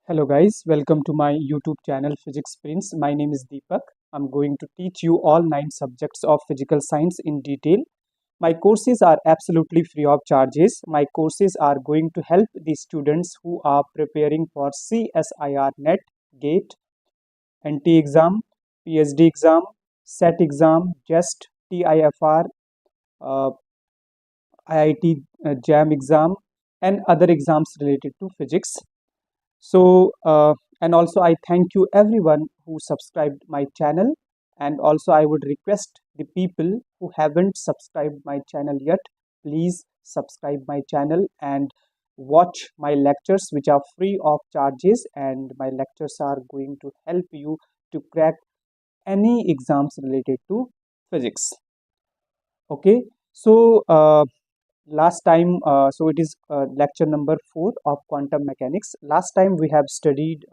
Hello guys, welcome to my YouTube channel Physics Prince. My name is Deepak. I'm going to teach you all 9 subjects of physical science in detail. My courses are absolutely free of charges. My courses are going to help the students who are preparing for CSIR NET, GATE, NT exam, PhD exam, SET exam, Jest, TIFR, uh, IIT-Jam exam and other exams related to physics. So, and also I thank you everyone who subscribed my channel, and also I would request the people who haven't subscribed my channel yet, please subscribe my channel and watch my lectures which are free of charges, and my lectures are going to help you to crack any exams related to physics. Okay, so last time, so it is lecture number 4 of quantum mechanics. Last time we have studied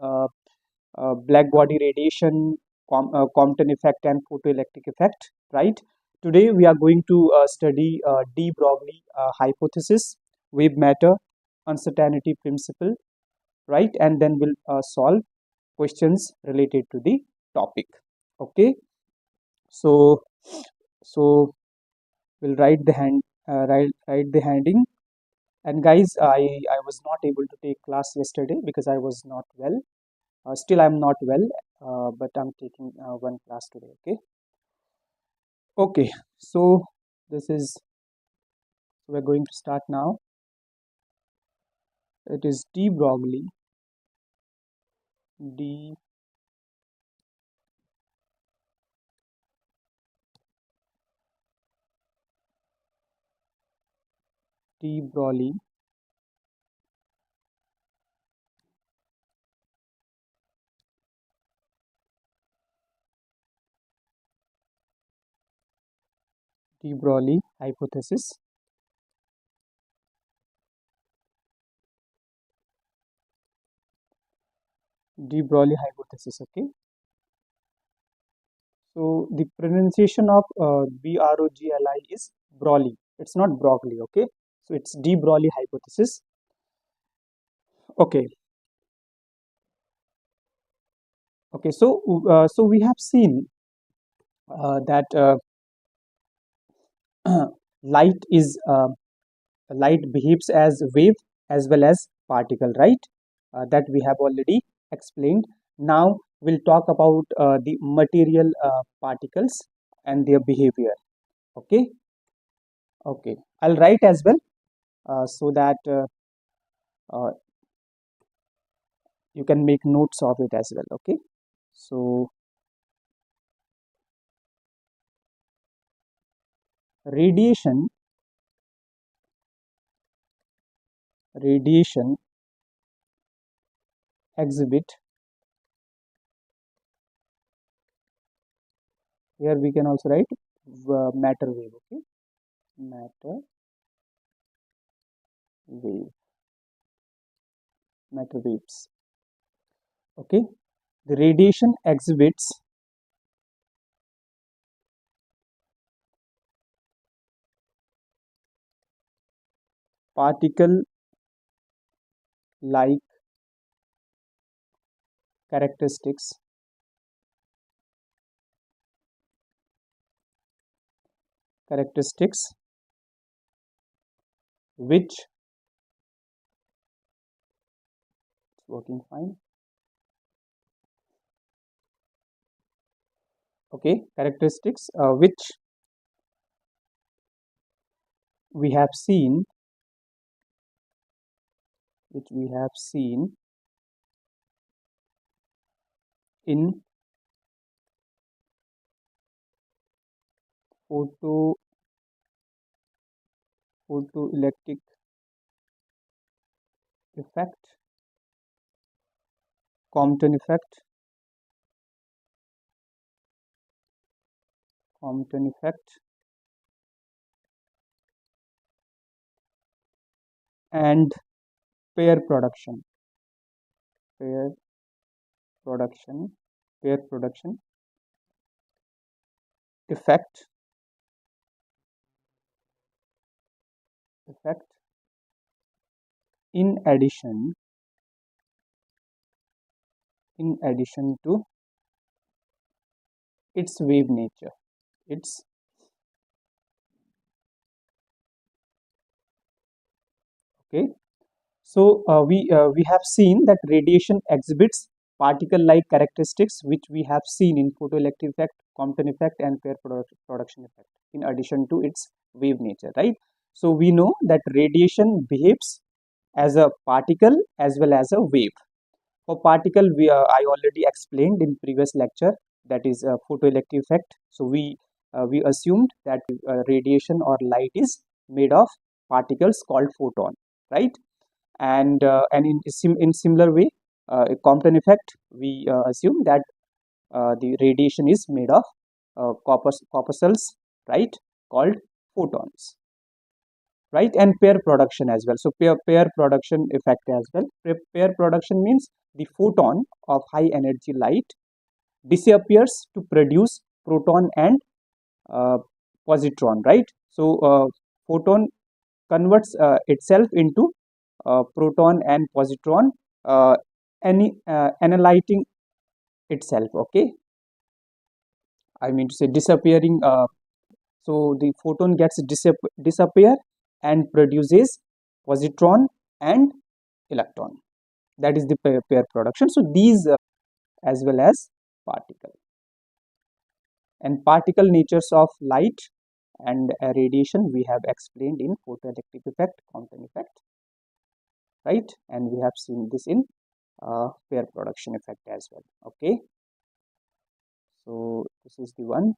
black body radiation, Compton effect and photoelectric effect, right? Today we are going to study de Broglie hypothesis, wave matter, uncertainty principle, right? And then we'll solve questions related to the topic. Okay, so so we'll write the handing. And guys, I was not able to take class yesterday because I was not well. Still, I'm not well, but I'm taking one class today. Okay. Okay. So this is we're going to start now. It is de Broglie. De de Broglie de Broglie hypothesis. De Broglie hypothesis. Okay. So the pronunciation of Broglie is Broglie. It's not Broglie. Okay. So it's de Broglie hypothesis. Okay. Okay. So we have seen that light is light behaves as wave as well as particle, right? That we have already explained. Now we'll talk about the material particles and their behavior. Okay. Okay, I'll write as well, so that uh, you can make notes of it as well. Okay, so radiation radiation exhibit, here we can also write matter wave. Okay, matter wave, matter waves. Okay, the radiation exhibits particle like characteristics characteristics which working fine. Okay, characteristics which we have seen which we have seen in photo photoelectric effect, Compton effect, Compton effect, and pair production, pair production, pair production effect, effect. In addition, in addition to its wave nature. Its okay. So we have seen that radiation exhibits particle-like characteristics, which we have seen in photoelectric effect, Compton effect, and pair production effect. In addition to its wave nature, right? So we know that radiation behaves as a particle as well as a wave. For particle, I already explained in previous lecture, that is a photoelectric effect. So we assumed that radiation or light is made of particles called photon, right? And in similar way, a Compton effect, we assume that the radiation is made of corpuscles, right, called photons, right? And pair production as well. So pair production effect as well. Pair production means the photon of high energy light disappears to produce proton and uh, positron, right? So photon converts itself into proton and positron, uh, annihilating itself. Okay, I mean to say disappearing. So the photon gets disappear and produces positron and electron. That is the pair production. So these as well as particle and particle natures of light and radiation we have explained in photoelectric effect, Compton effect, right? And we have seen this in pair production effect as well. Okay, so this is the one.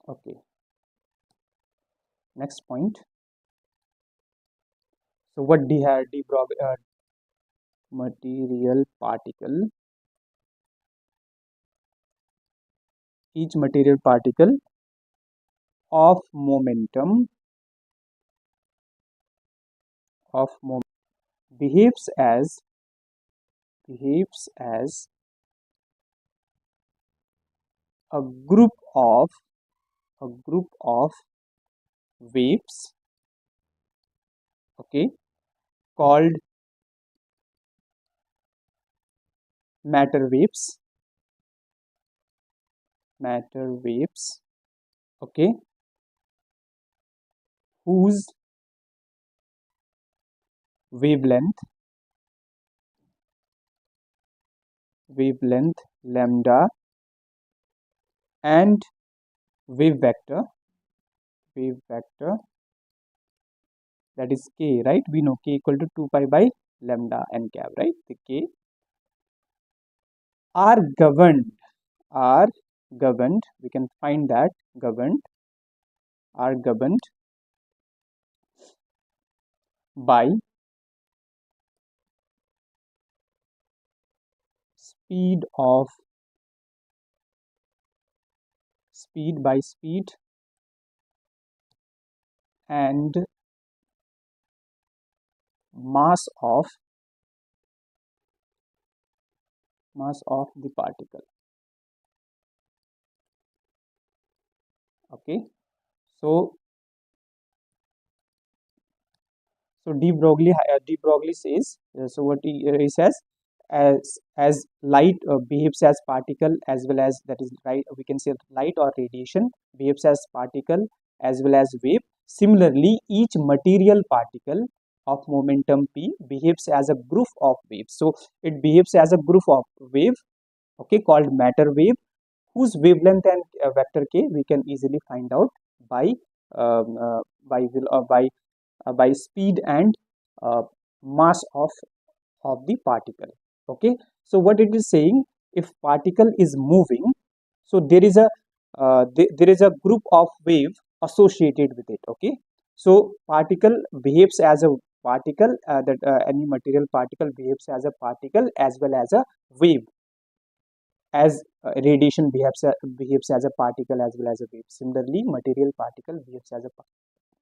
Okay, next point. So what de Broglie material particle, each material particle of momentum behaves as a group of waves, okay, called matter waves, okay, whose wavelength lambda and wave vector that is k, right? We know k equal to 2 pi by lambda n cap, right? The k are governed, we can find that governed by speed and mass of the particle. Okay, so de Broglie says, so what he says, as light behaves as particle as well as, that is right, we can say light or radiation behaves as particle as well as wave. Similarly, each material particle of momentum p behaves as a group of waves. So it behaves as a group of wave, okay, called matter wave, whose wavelength and vector k we can easily find out by um, uh, by will by speed and uh, mass of the particle. Okay, so what it is saying, if particle is moving, so there is a there is a group of wave associated with it. Okay, so particle behaves as a particle, that any material particle behaves as a particle as well as a wave, as radiation behaves as a particle as well as a wave. Similarly, material particle behaves as a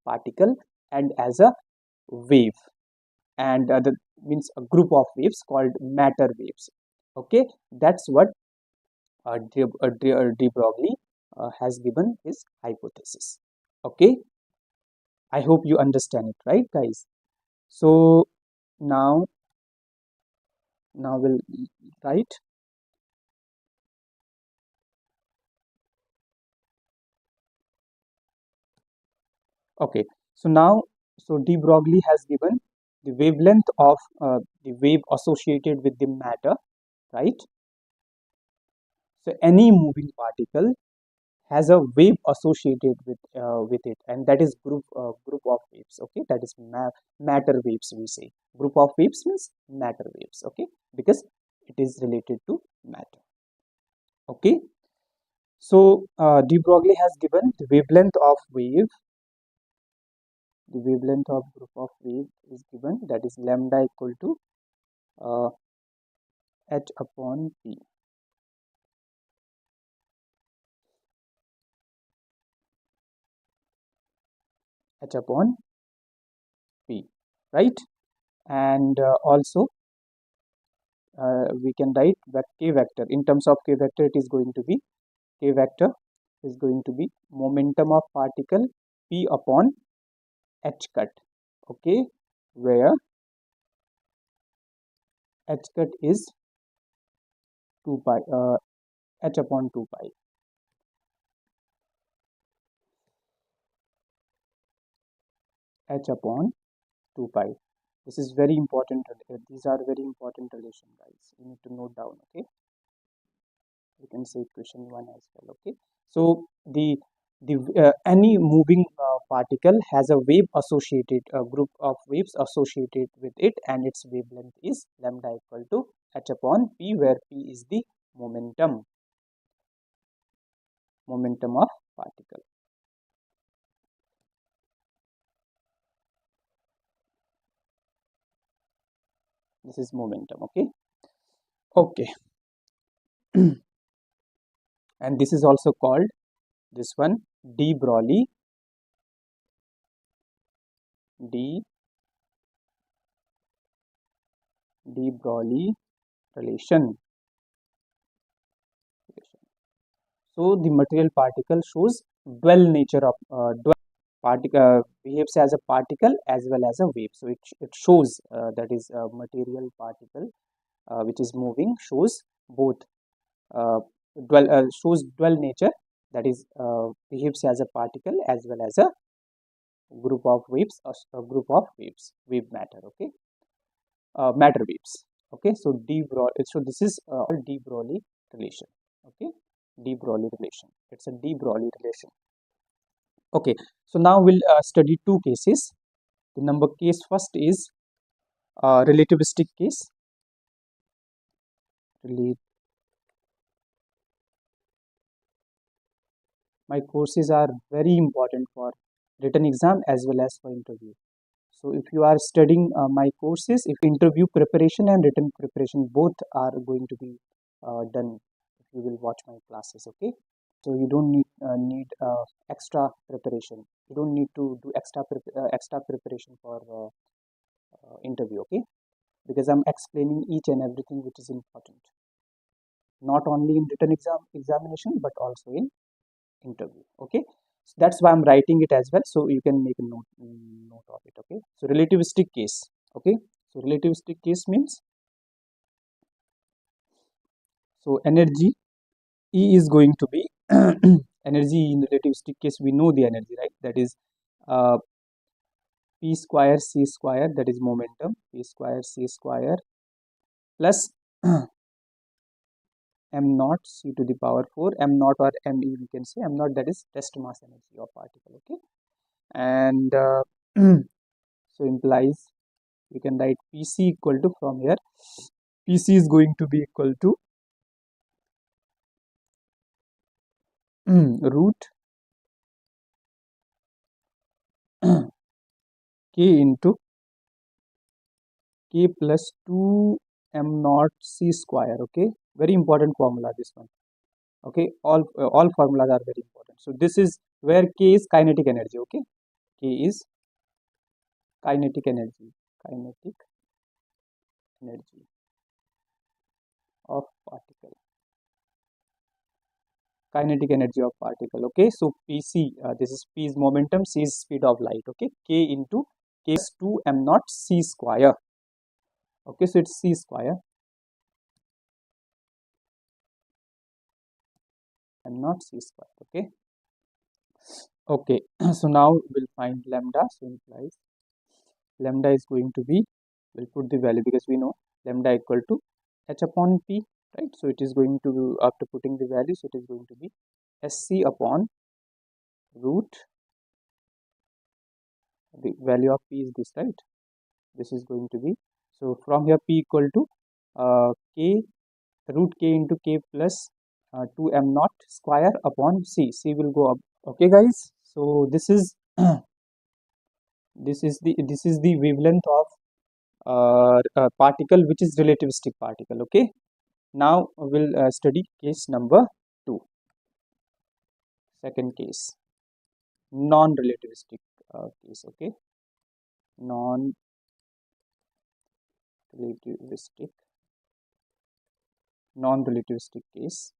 particle and as a wave, and that means a group of waves called matter waves. Okay, that's what de Broglie has given his hypothesis. Okay, I hope you understand it, right, guys? So now we'll write. Okay, so now, so de Broglie has given the wavelength of the wave associated with the matter, right? So any moving particle has a wave associated with it, and that is group of waves. Okay, that is matter waves. We say group of waves means matter waves. Okay, because it is related to matter. Okay, so de Broglie has given the wavelength of wave. The wavelength of group of wave is given, that is lambda equal to uh, h upon p. H upon p, right? And also we can write that k vector. In terms of k vector, it is going to be k vector is going to be momentum of particle p upon h cut. Okay, where h cut is 2 pi h upon 2 pi. H upon 2 pi. This is very important. These are very important relation, guys. You need to note down. Okay, you can say question 1 as well. Okay, so the any moving particle has a wave associated, a group of waves associated with it, and its wavelength is lambda equal to h upon p, where p is the momentum of particle. This is momentum. Okay, okay. And this is also called, this one, de Broglie de Broglie relation. So the material particle shows dual nature of dual particle, behaves as a particle as well as a wave. So it shows that is a material particle which is moving shows both shows dual nature, that is behaves as a particle as well as a group of waves, a group of waves, wave matter. Okay, matter waves. Okay, so so this is de Broglie relation. Okay, de Broglie relation. It's a de Broglie relation. Okay, so now we'll study two cases. The number case first is relativistic case. My courses are very important for written exam as well as for interview. So if you are studying my courses, if interview preparation and written preparation both are going to be done, if you will watch my classes. Okay, so you don't need extra preparation. You don't need to do extra preparation for interview. Okay, because I'm explaining each and everything which is important, not only in written examination but also in interview. Okay, so that's why I'm writing it as well, so you can make a note of it. Okay, so relativistic case. Okay, so relativistic case means, so energy E is going to be energy in relativistic case, we know the energy, right? That is uh, p square c square, that is momentum, p square c square plus m naught c to the power 4, m naught or me, we can say m naught, that is rest mass energy of particle. Okay, and so implies we can write pc equal to, from here pc is going to be equal to root k into k plus 2 m naught c square. Okay, very important formula, this one. Okay, all formulas are very important. So this is where k is kinetic energy. Okay, k is kinetic energy, kinetic energy of particle, kinetic energy of particle. Okay, so pc, this is p is momentum, c is speed of light. Okay, k into k is 2 m naught c square. Okay, so it's c square and not c square. Okay, okay. So now we'll find lambda. So implies lambda is going to be, we'll put the value because we know lambda equal to h upon p, right? So it is going to, after putting the value, so it is going to be sc upon root, the value of p is this, right? This is going to be, so from here p equal to k root k into k plus 2 m naught square upon c will go up. Okay guys, so this is this is the wavelength of particle which is relativistic particle. Okay, now we'll study case number 2, second case, non-relativistic case. Okay, non-relativistic case.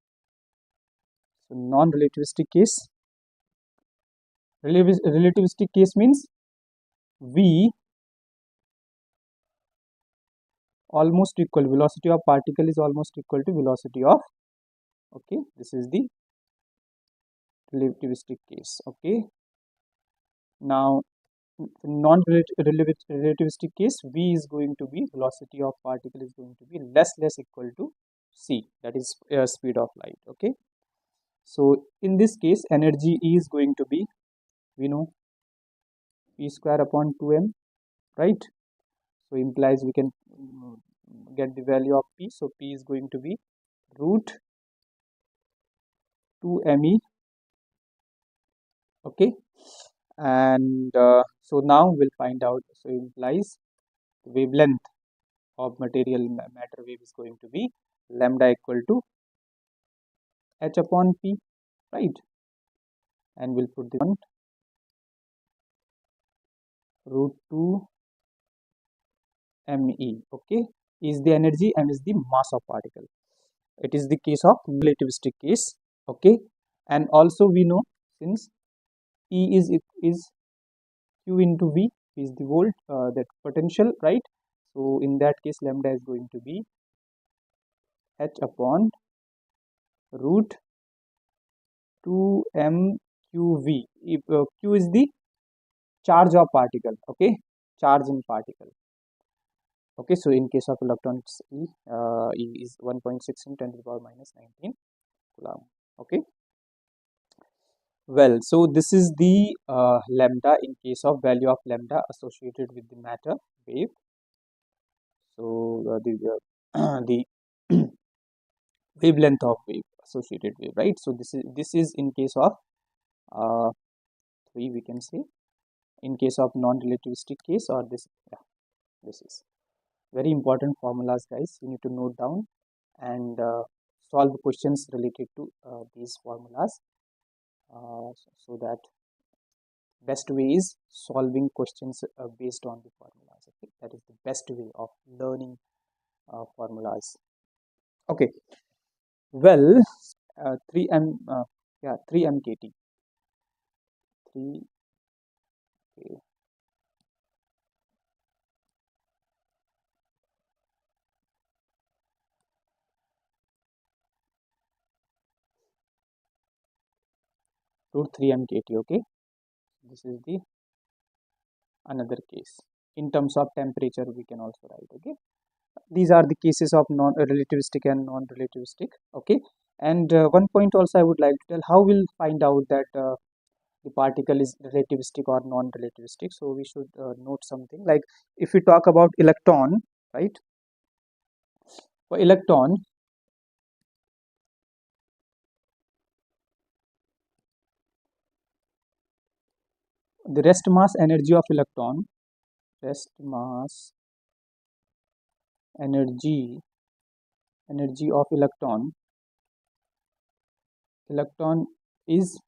So non-relativistic case, relativistic case means v almost equal, velocity of particle is almost equal to velocity of, okay, this is the relativistic case. Okay, now non-relativistic case, v is going to be, velocity of particle is going to be less equal to c, that is speed of light. Okay, so in this case energy E is going to be, we know, p square upon 2m, right? So implies we can get the value of p, so p is going to be root 2me. Okay, and so now we'll find out, so implies the wavelength of material matter wave is going to be lambda equal to h upon p, right? And we'll put the one root 2 me. Okay, is the energy, m is the mass of particle. It is the case of relativistic case. Okay, and also we know, since E is Q into V is the volt, that potential, right? So in that case lambda is going to be h upon root 2 mqv. If q is the charge of particle, okay, charge in particle. Okay, so in case of electron it's E is 1.6 in 10 to the power minus 19 coulomb. Okay, well, so this is the lambda in case of value of lambda associated with the matter wave. So the wavelength of wave, associated wave, right? So this is in case of 3, we can say, in case of non-relativistic case, or this, yeah, this is very important formulas, guys. You need to note down and solve questions related to these formulas, so that best way is solving questions based on the formulas. Okay, that is the best way of learning formulas. Okay, well, 3m, yeah, 3 mkt, 3, okay, root 3 mkt. Okay, this is the another case. In terms of temperature we can also write. Okay, these are the cases of non-relativistic and non-relativistic. Okay, and one point also I would like to tell, how we'll find out that the particle is relativistic or non-relativistic. So we should note something, like if we talk about electron, right? For electron, the rest mass energy of electron, rest mass energy of electron is,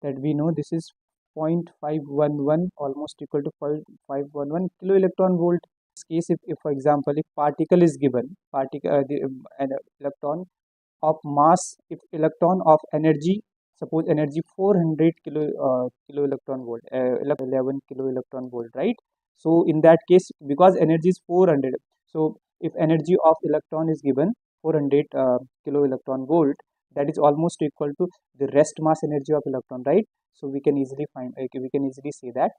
that we know, this is 0.511, almost equal to 511 kilo electron volt. In this case, if for example, if particle is given, particle an electron of mass if electron of energy, suppose energy 400 kilo electron volt, 11 kilo electron volt, right? So in that case, because energy is 400, so if energy of electron is given 400 kilo electron volt, that is almost equal to the rest mass energy of electron, right? So we can easily find, we can easily say that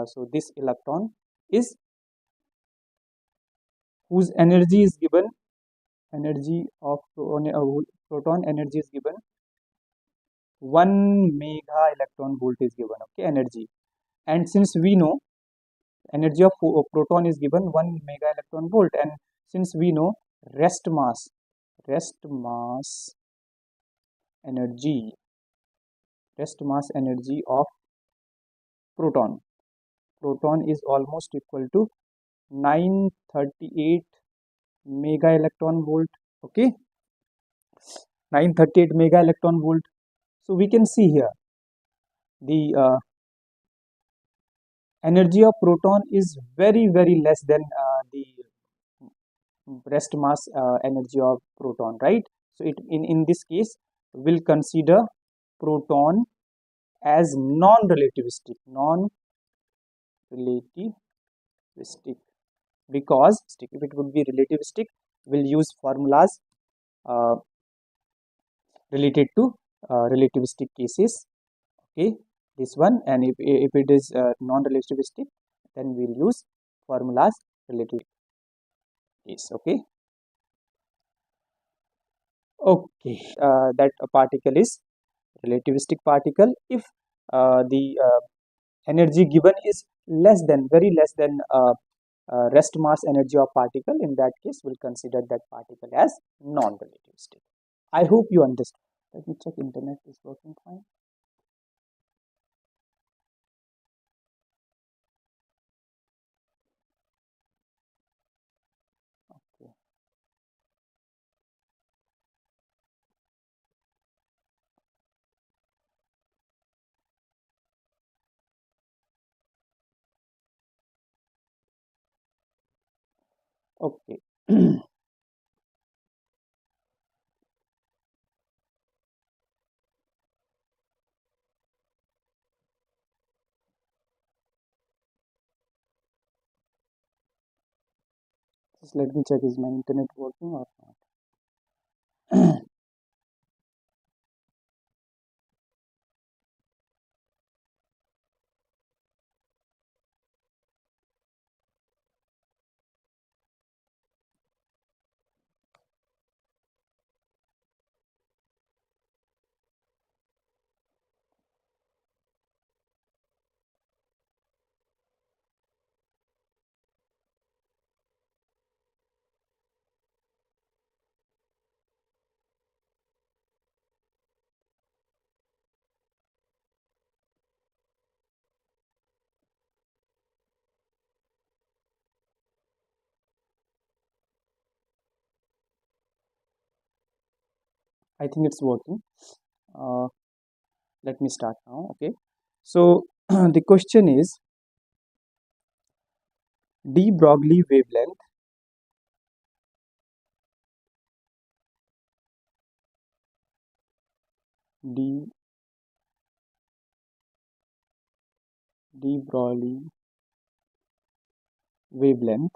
so this electron is, whose energy is given, energy of proton energy is given 1 mega electron volt is given, okay, energy. And since we know energy of proton is given 1 mega electron volt, and since we know rest mass energy rest mass energy of proton is almost equal to 938 mega electron volt, okay, 938 mega electron volt. So we can see here the energy of proton is very less than the rest mass energy of proton, right? So it in this case will consider proton as non-relativistic, because if it would be relativistic, we'll use formulas uh, related to relativistic cases, okay, this one. And if it is non-relativistic, then we'll use formulas related case, okay. Okay, that a particle is relativistic particle if the energy given is less than, very less than rest mass energy of particle. In that case, we'll consider that particle as non-relativistic. I hope you understand. Let me check internet is working fine. Okay. Okay. Just let me check, is my internet working or not? I think it's working. Uh, Let me start now. Okay. So the question is de Broglie wavelength de Broglie wavelength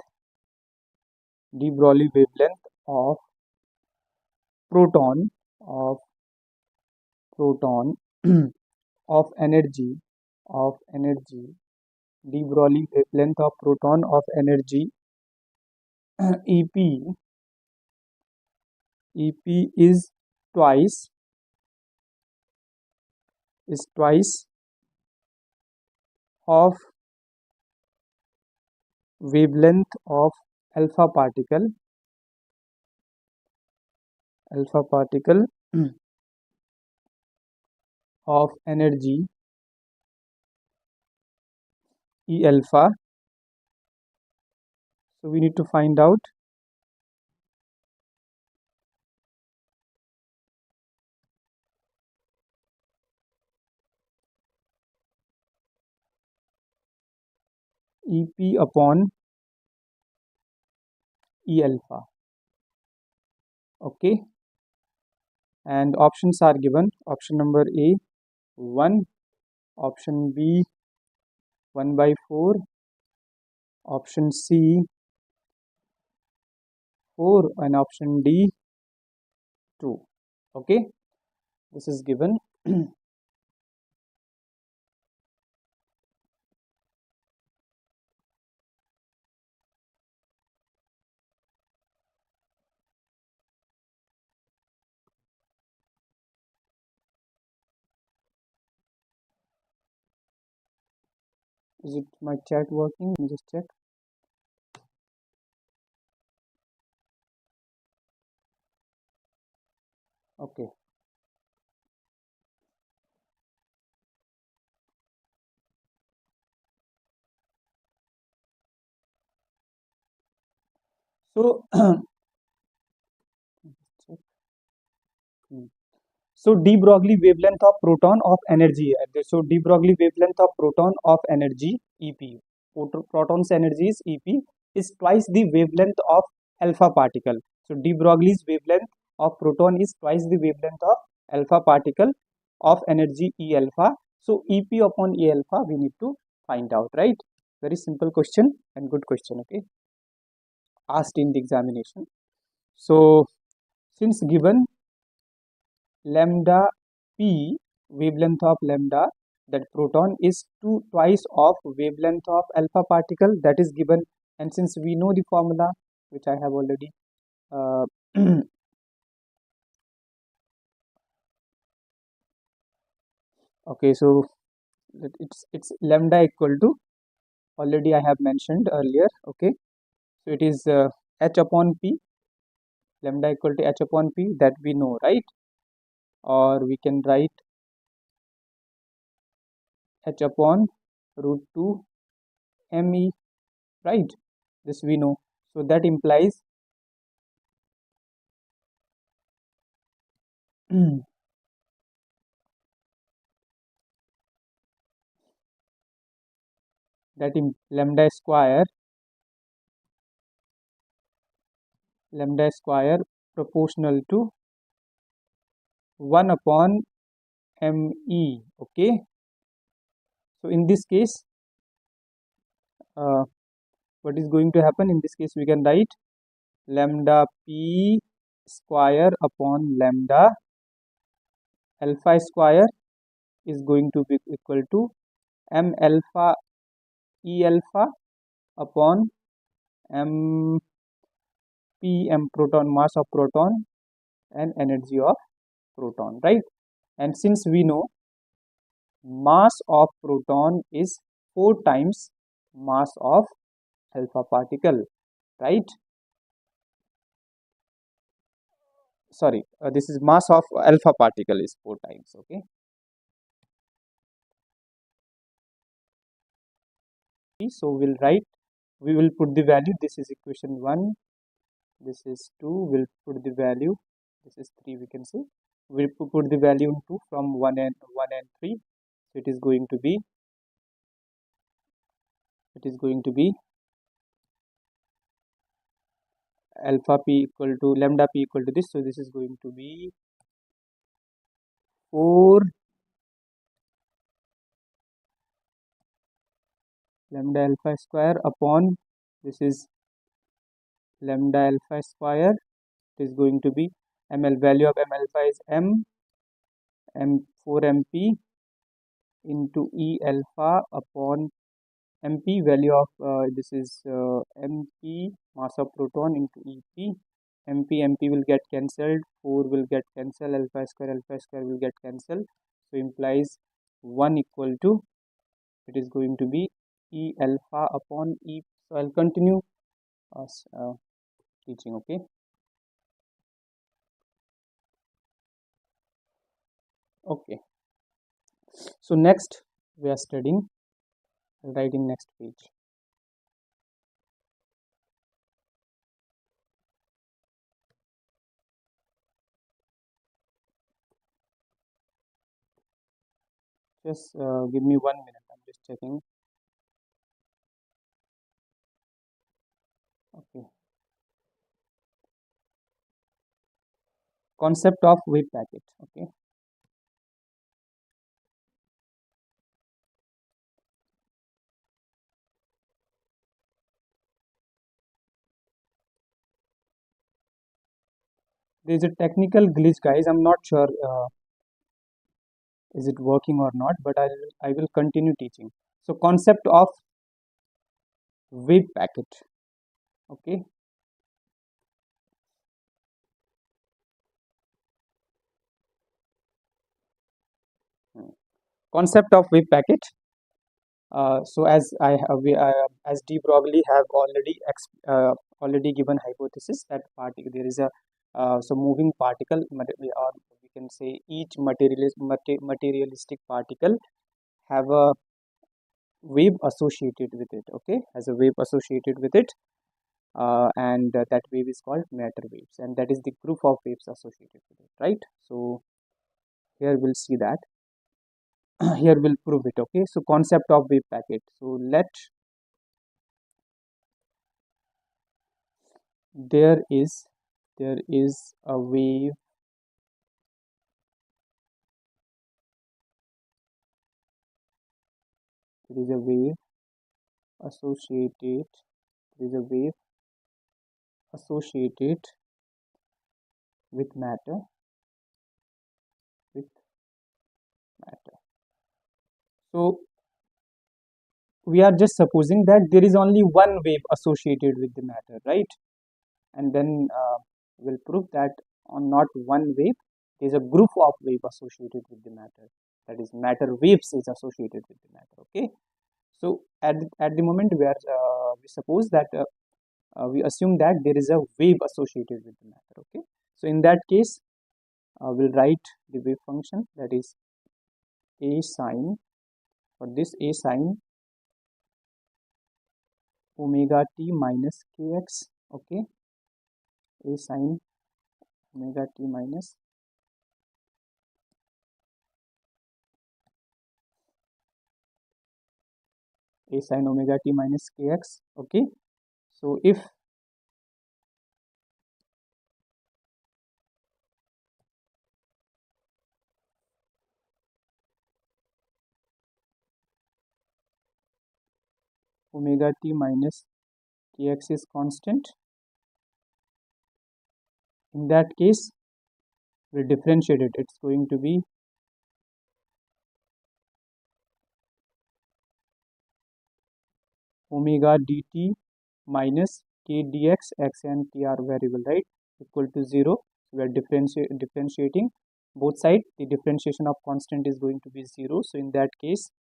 of proton of proton of energy de Broglie wavelength of proton of energy EP twice is twice of wavelength of alpha particle of energy E alpha. So we need to find out EP upon E alpha. Okay. and options are given. Option number A 1, option B 1 by 4, option C 4, and option D 2. Okay, this is given. Is it my chat working? Let me just check. Okay. So, check. So de Broglie wavelength of proton of energy. So de Broglie wavelength of proton of energy EP. Proton's energy is EP is twice the wavelength of alpha particle. So de Broglie's wavelength of proton is twice the wavelength of alpha particle of energy E alpha. So EP upon E alpha we need to find out, right? Very simple question and good question. Okay, asked in the examination. So since given lambda p wavelength of lambda, that proton is twice of wavelength of alpha particle, that is given, and since we know the formula which I have already uh, okay, so it's lambda equal to, already I have mentioned earlier. Okay, so it is h upon p, lambda equal to h upon p, that we know, right? Or we can write h upon root 2 me, right? This we know. So that implies that in lambda square proportional to 1 upon me. Okay, so in this case what is going to happen? In this case we can write lambda p square upon lambda alpha square is going to be equal to m alpha e alpha upon m p, m proton, mass of proton, and energy of proton, right? And since we know mass of proton is 4 times mass of alpha particle, right? Sorry, this is mass of alpha particle is 4 times. Okay, so we will put the value. This is equation 1, this is 2, we'll put the value, this is 3, we can say we'll put the value in 2 from 1 and 3. So it is going to be alpha p equal to lambda p equal to this, so this is going to be 4 lambda alpha square upon, this is lambda alpha square, it is going to be ml, value of m alpha is m 4 mp into e alpha upon mp, value of this is mp, mass of proton, into ep. mp will get cancelled, 4 will get cancelled, alpha square will get cancelled, so implies 1 equal to, it is going to be e alpha upon e. So I'll continue teaching. Okay, okay, so next we are studying writing next page. Just give me 1 minute, I'm just checking. Okay, concept of wave packet. Okay, there is a technical glitch, guys. I'm not sure is it working or not, but I will continue teaching. So concept of wave packet. Okay, Hmm. Concept of wave packet. So as as D Broglie have already given hypothesis that there is a so moving particle, or we can say each materialistic particle have a wave associated with it. Okay, has a wave associated with it, and that wave is called matter waves, and that is the group of waves associated with it, right? So here we'll see that. Here we'll prove it. Okay, so concept of wave packet. So let there is a wave there is a wave associated there is a wave associated with with matter. So we are just supposing that there is only one wave associated with the matter, right? And then we'll prove that on not one wave, there is a group of wave associated with the matter, that is matter waves is associated with the matter. Okay, so at the moment we suppose that we assume that there is a wave associated with the matter. Okay, so in that case we'll write the wave function, that is a sine, for this a sine omega t minus kx. Okay, a sine omega t minus a sine omega t minus kx. Okay, so if omega t minus kx is constant, in that case we differentiate it, it's going to be omega dt minus k dx. X and t are variable, right, equal to 0. We are differentiating both sides. The differentiation of constant is going to be 0, so in that case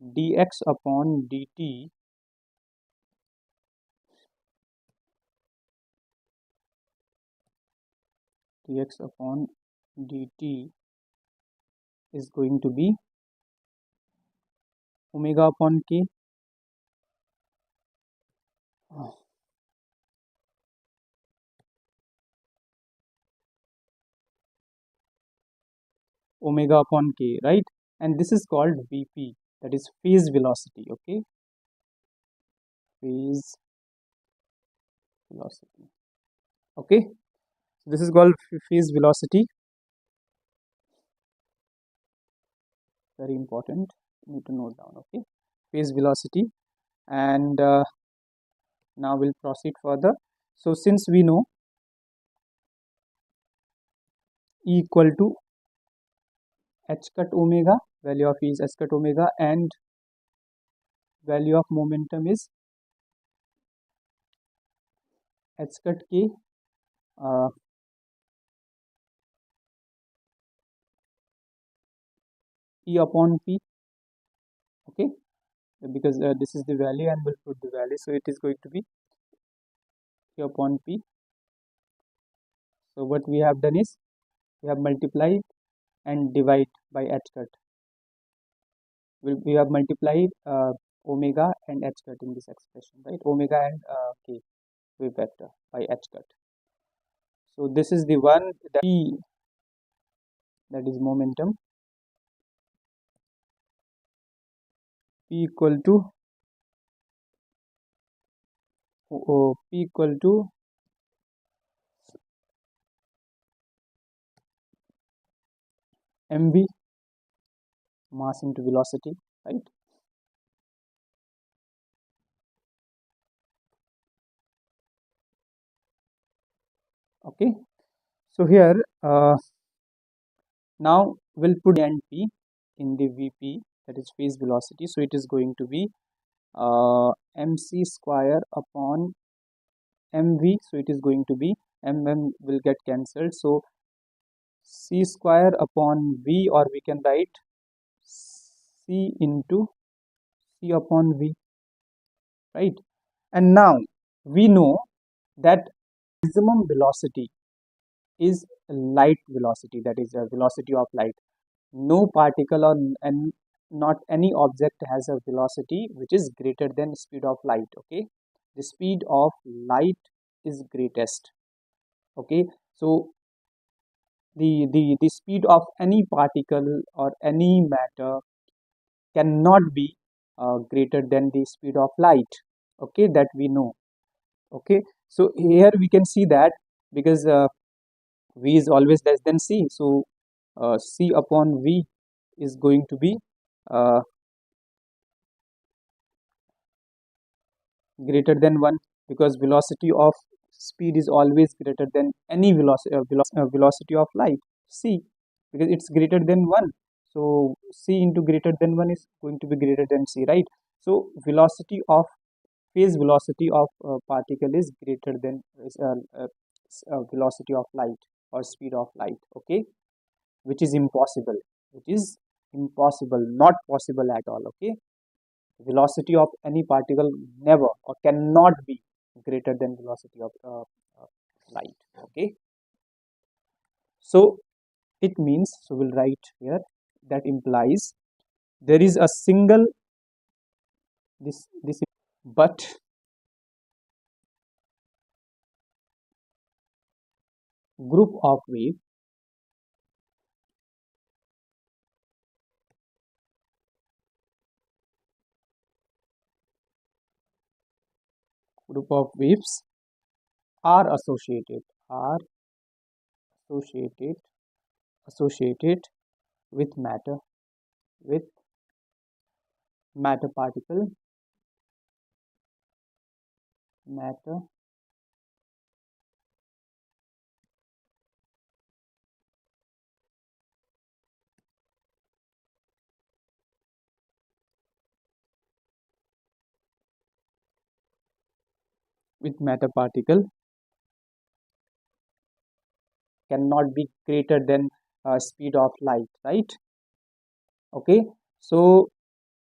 dx upon dt dx upon dt is going to be omega upon k, omega upon k, right? And this is called vp, that is phase velocity. Okay, phase velocity. Okay, so this is called phase velocity, very important, you need to note down. Okay, phase velocity. And now we'll proceed further. So since we know E equal to h cut omega, value of E is h cut omega, and value of momentum is h cut k E upon p. Okay, because this is the value and we'll put the value, so it is going to be E upon p. So what we have done is we have multiplied and divide by h cut. We have multiplied omega and h cut in this expression, right? Omega and k wave vector by h cut. So this is the one, that p, that is momentum, p equal to p equal to mv, mass into velocity, right? Okay, so here now we'll put and p in the vp, that is phase velocity. So it is going to be mc square upon mv. So it is going to be will get cancelled, so c square upon v, or we can write c into c upon v, right? And now we know that maximum velocity is light velocity, that is a velocity of light. No particle or and not any object has a velocity which is greater than speed of light. Okay, the speed of light is greatest. Okay, so the speed of any particle or any matter cannot be greater than the speed of light. Okay, that we know. Okay, so here we can see that because v is always less than c, so c upon v is going to be uh, greater than 1, because velocity of speed is always greater than any velocity of light c, because it's greater than 1. So c into greater than 1 is going to be greater than c, right? So velocity of phase velocity of particle is greater than velocity of light or speed of light. Okay, which is impossible, which is impossible, not possible at all. Okay, velocity of any particle never or cannot be greater than velocity of light. Okay, so it means, so we'll write here, that implies there is a single this but group of wave group of waves are associated associated with with matter particle matter with matter particle cannot be greater than speed of light, right? Okay, so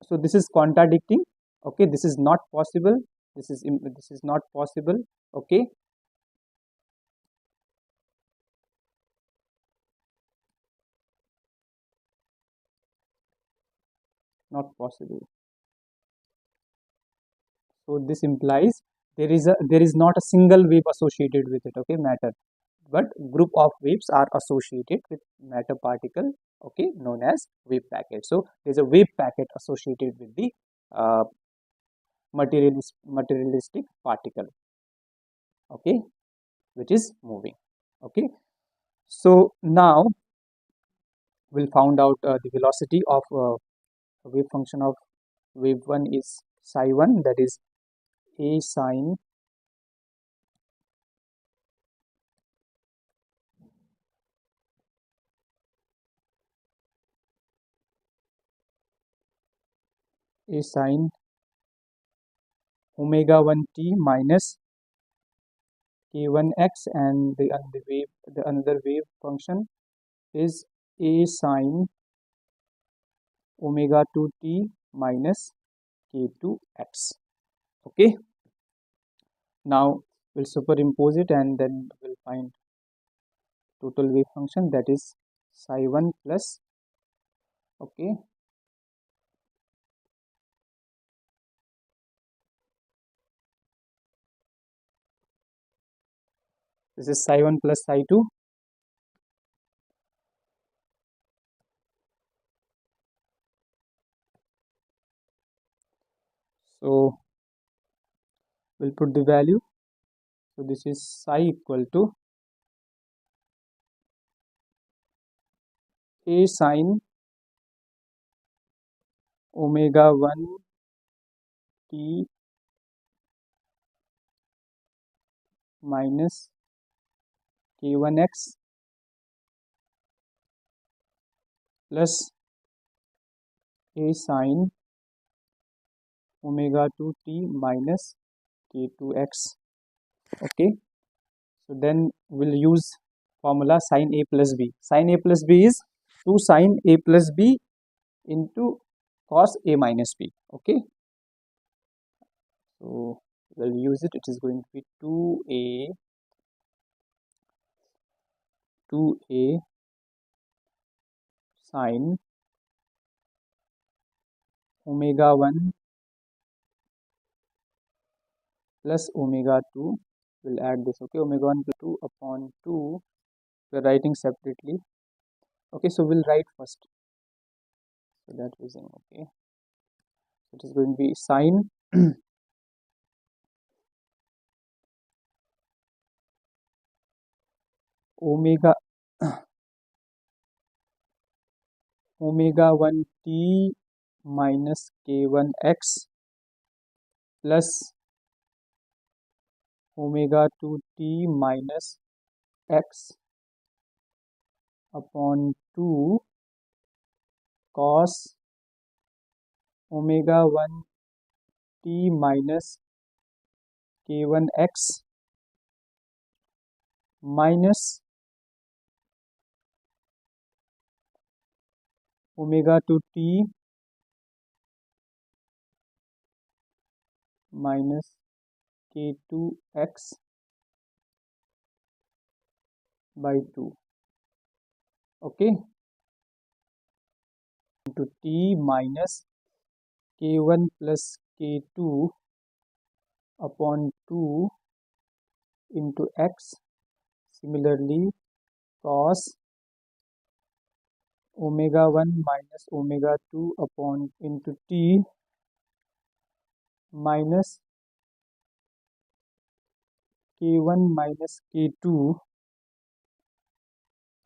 so this is contradicting. Okay, this is not possible, this is not possible. Okay, not possible. So this implies there is not a single wave associated with it. Okay, matter, but group of waves are associated with matter particle, okay, known as wave packet. So there's a wave packet associated with the uh, materialistic particle, okay, which is moving. Okay, so now we'll found out the velocity of wave function of wave 1 is psi 1, that is a sine a sine omega 1 t minus k1x, and the another wave function is a sine omega 2 t minus k2x. Okay, now we'll superimpose it and then we'll find total wave function, that is psi 1 plus, okay, this is psi 1 plus psi 2. So we'll put the value. So this is psi equal to a sine omega 1 t minus k1x plus a sine omega 2 t minus k2x. Okay, so then we'll use formula sin a plus b. Sin a plus b is 2 sin a plus b into cos a minus b. Okay, so we'll use it. It is going to be 2a sin omega 1 plus omega 2. We'll add this. Okay, omega 1 plus 2 upon 2. We're writing separately. Okay, so we'll write first. So that is in. Okay, it is going to be sin omega 1 t minus k1x plus omega 2 t minus x upon 2 cos omega 1 t minus k1x minus omega 2 t minus k2x by 2. Okay, into t minus k1 plus k2 upon 2 into x. Similarly, cos omega 1 minus omega 2 upon into t minus k1 minus k2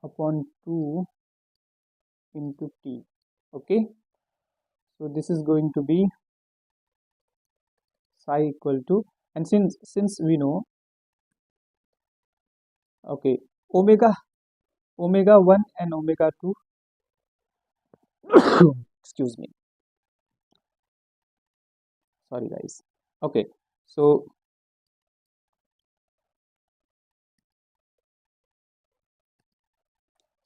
upon 2 into t. Okay, so this is going to be psi equal to, and since we know, okay, omega 1 and omega 2 excuse me, sorry guys. Okay, so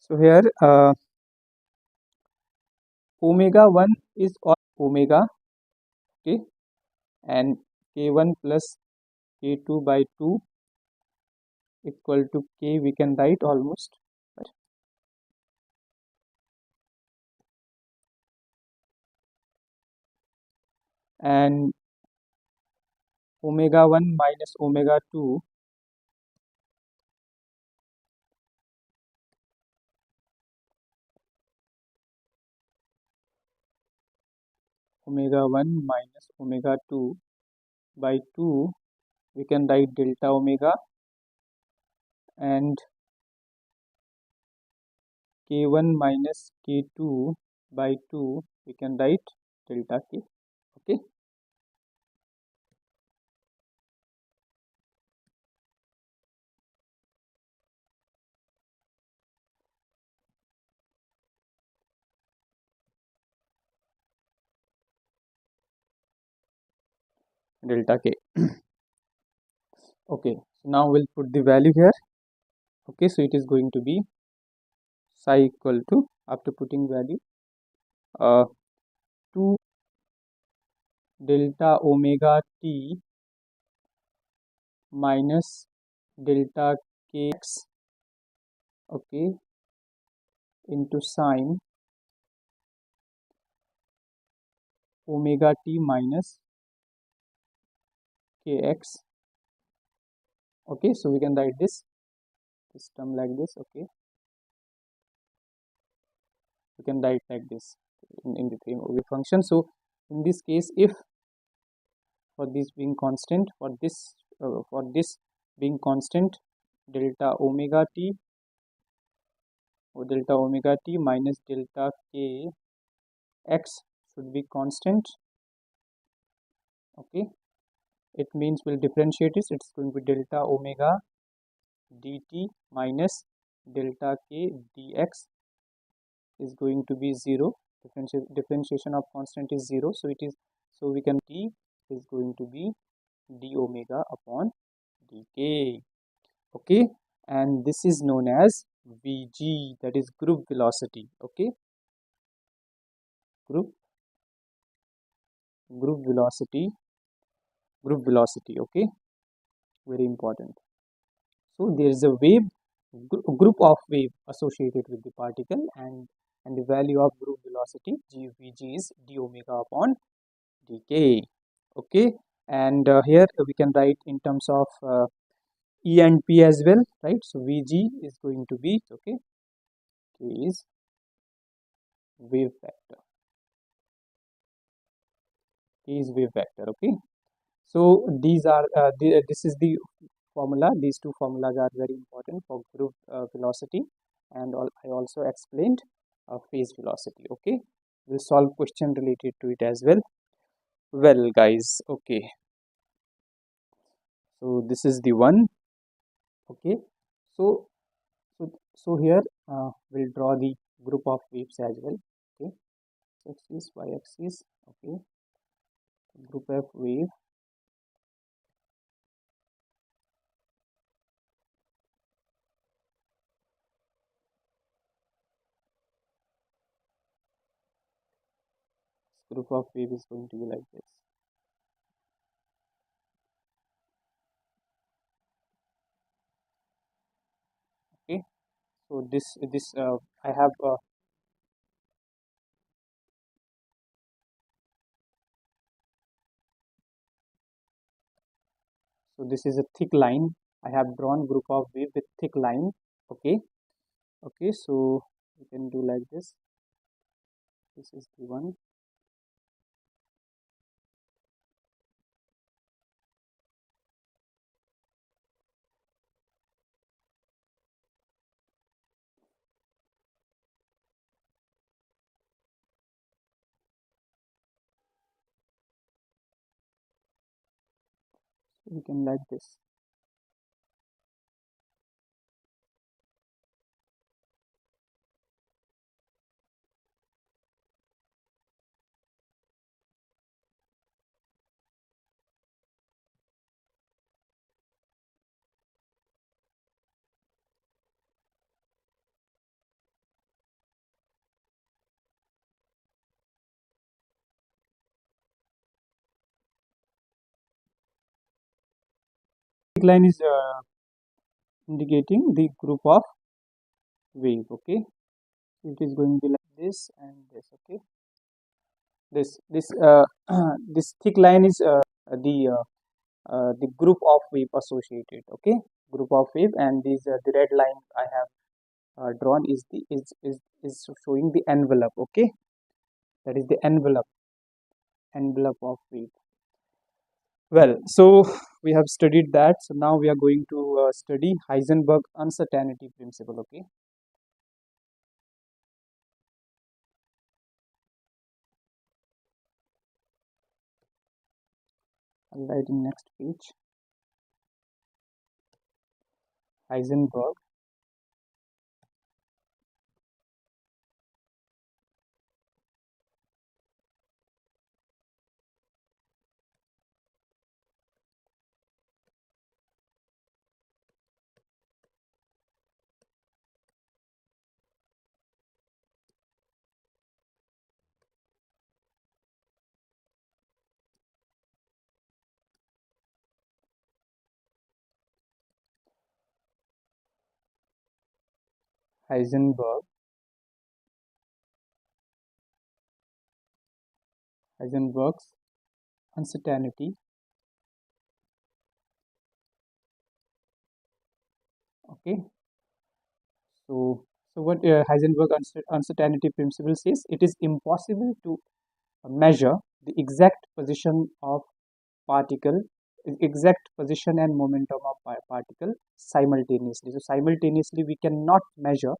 here omega 1 is omega, okay, and k1 plus k2 by 2 equal to k, we can write almost, and omega 1 minus omega 2 omega 1 minus omega 2 by 2, we can write delta omega, and k1 minus k2 by 2, we can write delta k. Okay, delta k. Okay, so now we'll put the value here. Okay, so it is going to be psi equal to, after putting value, 2 delta omega t minus delta kx, okay, into sine omega t minus kx. Okay, so we can write this term like this. Okay, we can write like this in the three function. So in this case, if for this being constant, for this being constant, delta omega t delta omega t minus delta k x should be constant. Okay, it means we'll differentiate it. It's going to be delta omega dt minus delta k dx is going to be 0. Differentiation of constant is 0, so it is, so we can, t is going to be d omega upon dk. Okay, and this is known as Vg, that is group velocity. Okay, group velocity, okay, very important. So there is a wave, group of wave associated with the particle, and the value of group velocity Vg is d omega upon dk. Okay, and here we can write in terms of E and P as well, right? So Vg is going to be, okay, K is wave vector, K is wave vector. Okay, so these are this is the formula. These two formulas are very important for group velocity, and I also explained phase velocity. Okay, we'll solve question related to it as well. Well, guys, okay, so this is the one. Okay, so here we'll draw the group of waves as well. Okay, x-axis, y-axis. Okay, group of wave. Group of wave is going to be like this. Okay, so this I have so this is a thick line. I have drawn group of wave with thick line. Okay, okay, so you can do like this. This is the one. So you can like this. Thick line is indicating the group of wave. Okay, it is going to be like this and this. Okay, this this thick line is the group of wave associated. Okay, group of wave, and these the red line I have drawn is the is showing the envelope. Okay, that is the envelope of wave. Well, so we have studied that. So now we are going to study Heisenberg uncertainty principle. Okay, I'll write in next page. Heisenberg Heisenberg Heisenberg's uncertainty. Okay, so what Heisenberg uncertainty principle says, it is impossible to measure the exact position of particle, exact position and momentum of particle simultaneously. So simultaneously we cannot measure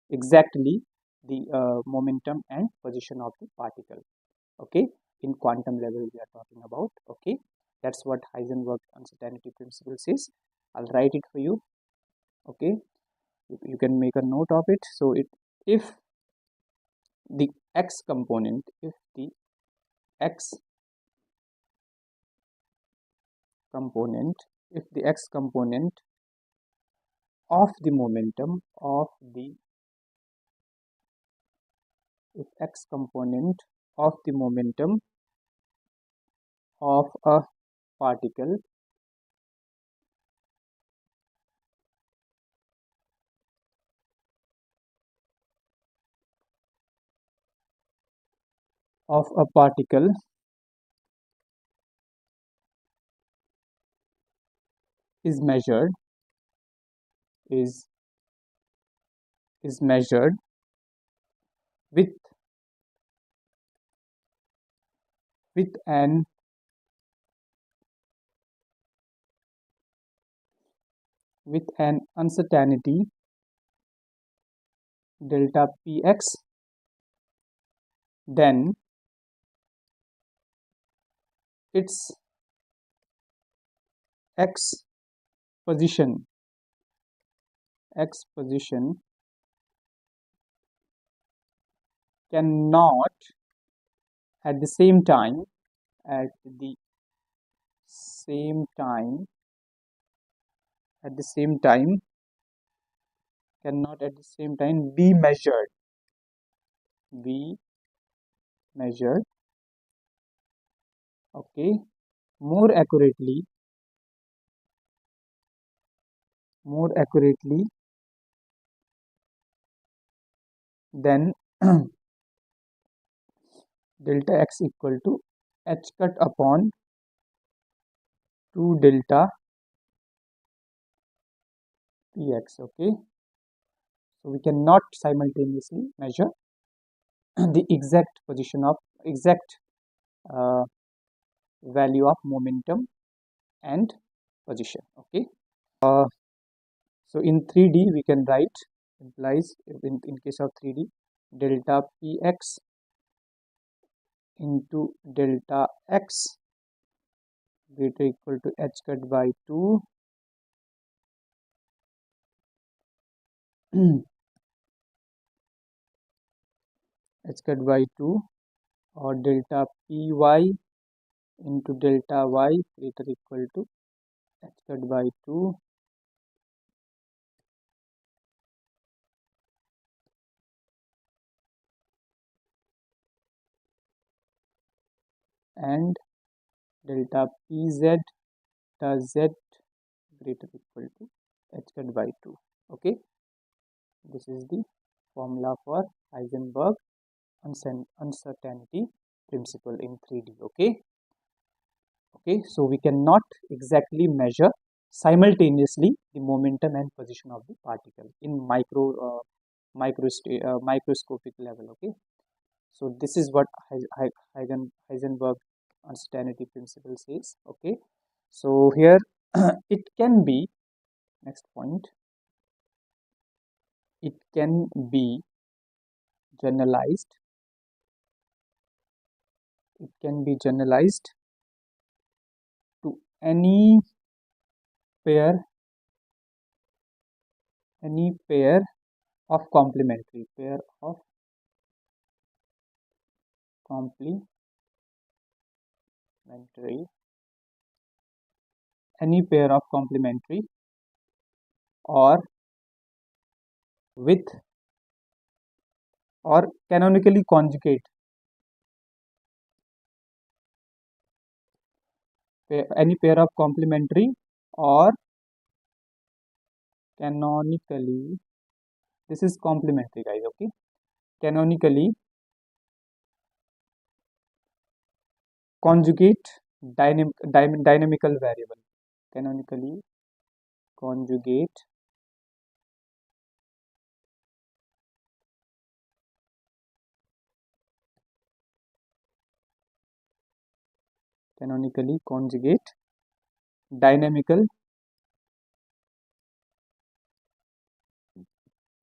exactly the momentum and position of the particle. Okay, in quantum level we are talking about. Okay, that's what Heisenberg uncertainty principle says. I'll write it for you. Okay, you can make a note of it. So if the x component, if the x component, if the x component of the momentum of the, if x component of the momentum of a particle of a particle is measured, is measured with an uncertainty delta px, then its x position cannot at the same time at the same time at the same time cannot at the same time be measured, be measured. Okay, more accurately then delta x equal to h cut upon 2 delta px. Okay, so we cannot simultaneously measure the exact position of exact uh, value of momentum and position. Okay, so in 3D we can write, implies in case of 3D, delta px into delta x greater equal to h cut by 2 h cut by 2, or delta py into delta y greater equal to h cut by 2 and delta pz delta z greater equal to h cut by 2. Okay, this is the formula for Heisenberg uncertainty principle in 3D. Okay, so we cannot exactly measure simultaneously the momentum and position of the particle in microscopic level. Okay, so this is what Heisenberg uncertainty principle says. Okay, so here it can be, next point, it can be generalized, to any pair of complementary any pair of complementary or with or canonically conjugate any pair of complementary or canonically, this is complementary guys. Okay, canonically conjugate dynamical variable, canonically conjugate dynamical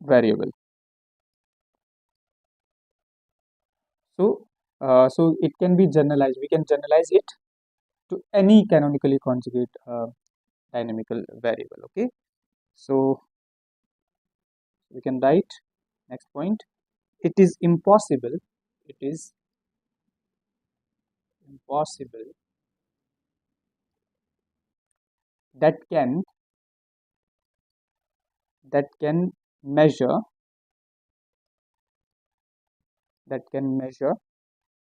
variable. So it can be generalized. We can generalize it to any canonically conjugate dynamical variable. Okay, so we can write next point. It is impossible. It is impossible that can measure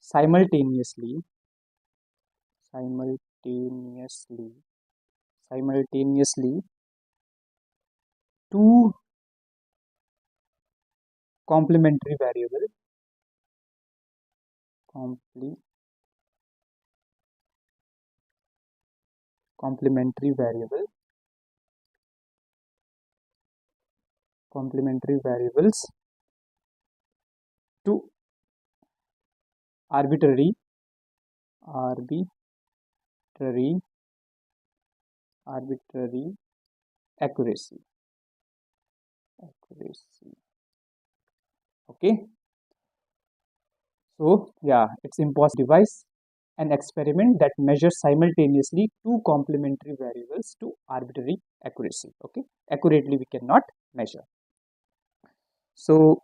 simultaneously simultaneously simultaneously two complementary variable comple- complementary variable complementary variables to arbitrary arbitrary arbitrary accuracy. Okay, so yeah, it's impossible devise an experiment that measures simultaneously two complementary variables to arbitrary accuracy. Okay, accurately we cannot measure. So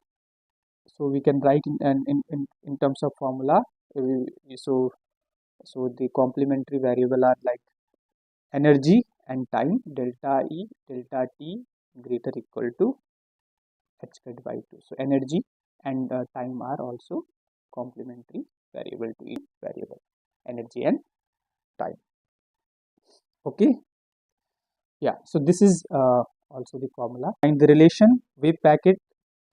we can write in terms of formula. So the complementary variable are like energy and time, delta E, delta T greater equal to h squared by 2. So energy and time are also complementary variable to each variable, energy and time. Okay, yeah, so this is also the formula. Find the relation wave packet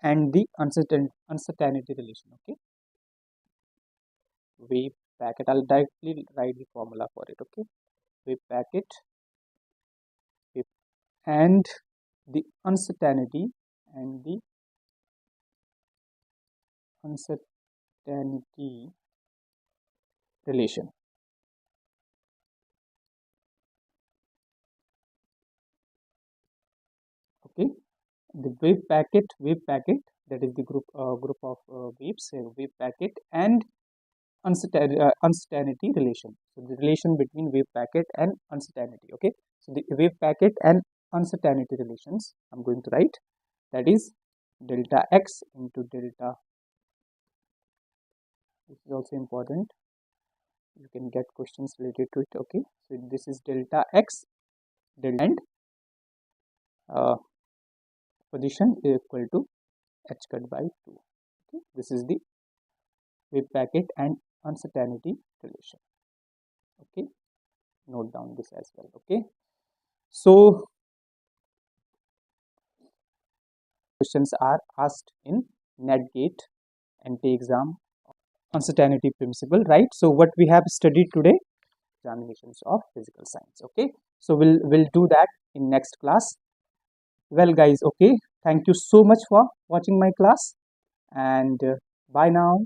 and the uncertainty relation. Okay, wave packet, I'll directly write the formula for it. Okay, wave packet and the uncertainty relation. Okay, the wave packet that is the group of waves, wave packet and uncertainty relation. So the relation between wave packet and uncertainty. Okay, so the wave packet and uncertainty relations I'm going to write, that is delta x into delta. This is also important, you can get questions related to it. Okay, so this is delta x, delta and position is equal to h squared by 2. Okay, this is the wave packet and uncertainty relation. Okay, note down this as well. Okay, so questions are asked in NET GATE and NT exam, uncertainty principle, right? So what we have studied today, examinations of physical science. Okay, so we'll do that in next class. Well guys, okay, thank you so much for watching my class, and bye now.